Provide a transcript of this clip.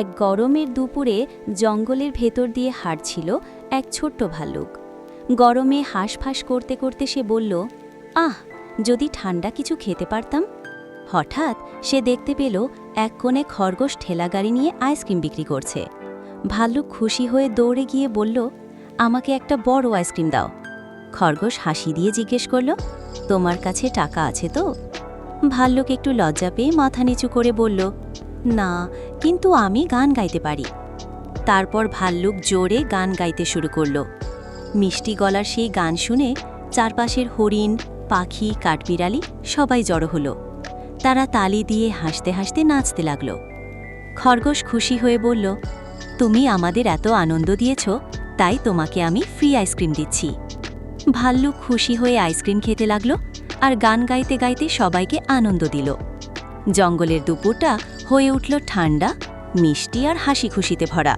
এক গরমের দুপুরে জঙ্গলের ভেতর দিয়ে হাঁটছিল এক ছোট্ট ভাল্লুক। গরমে হাঁসফাঁস করতে করতে সে বলল, আহ, যদি ঠান্ডা কিছু খেতে পারতাম। হঠাৎ সে দেখতে পেল এক কোণে খরগোশ ঠেলাগাড়ি নিয়ে আইসক্রিম বিক্রি করছে। ভাল্লুক খুশি হয়ে দৌড়ে গিয়ে বলল, আমাকে একটা বড় আইসক্রিম দাও। খরগোশ হাসি দিয়ে জিজ্ঞেস করল, তোমার কাছে টাকা আছে তো? ভাল্লুক একটু লজ্জা পেয়ে মাথা নিচু করে বলল, না, কিন্তু আমি গান গাইতে পারি। তারপর ভাল্লুক জোরে গান গাইতে শুরু করল। মিষ্টি গলার সেই গান শুনে চারপাশের হরিণ, পাখি, কাঠবিড়ালি সবাই জড়ো হলো। তারা তালি দিয়ে হাসতে হাসতে নাচতে লাগল। খরগোশ খুশি হয়ে বলল, তুমি আমাদের এত আনন্দ দিয়েছ, তাই তোমাকে আমি ফ্রি আইসক্রিম দিচ্ছি। ভাল্লুক খুশি হয়ে আইসক্রিম খেতে লাগল আর গান গাইতে গাইতে সবাইকে আনন্দ দিল। জঙ্গলের দুপুরটা হয়ে উঠল ঠান্ডা, মিষ্টি আর হাসি খুশিতে ভরা।